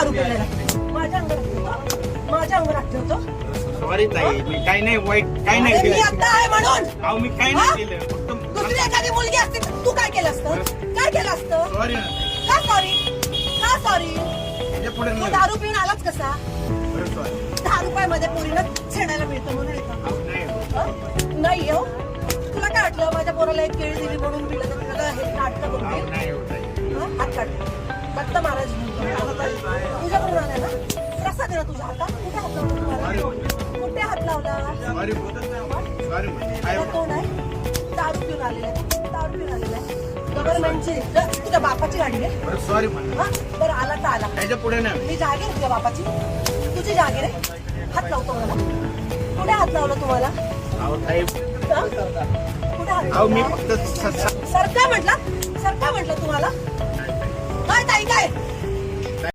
दारू पिलेला माझ्या अंगात ठेवतो सॉरी ताई, मी काही नाही वाईट, काही नाही मी केलं. आता आहे म्हणून अहो मी काही नाही केलं, फक्त दुसरी एखादी मुलगी असते तर तू काय केलं असतं? काय केलं असतं? सॉरी ना ताई. का सॉरी? का सॉरी? त्याच्या पुढे तू नाही. दारू पिऊन आलाच कसा? बरं, सॉरी. 10 रुपयामध्ये पोरीनं छेडायला मिळतं म्हणून येतं. अहो, नाही. हं? नाही हो. तुला काय वाटलं माझ्या पोराला एक केळी दिली म्हणून दिलं तर तुला हे नाटकं अहो, करून नाही हो ताई. हात काढ. दत्त महाराज तुझ्याकडून आलाय ना? प्रसाद आहे ना तुझ्या हातात? कुठे हात लावला तुम्हाला? कुठे हात लावला? सॉरी बोल. सॉरी बोल. काय तुला तोंड आहे? दारू पिऊन आलेला आहे. दारू पिऊन आलेला आहे. गव्हर्नमेंटची तुझ्या बापाची गाडी आहे. बरं, सॉरी म्हणा. हा? बरं आला तर आला. त्याच्या पुढे नाही. मी जागीर तुझ्या बापाची. तुझी जागीर आहे. हात लावतो मला. कुठे हात लावला तुम्हाला? अहो ताई, हा? कुठे हात अहो मी लावला? फक्त सरका म्हटलं तुम्हाला? काय ताई काय?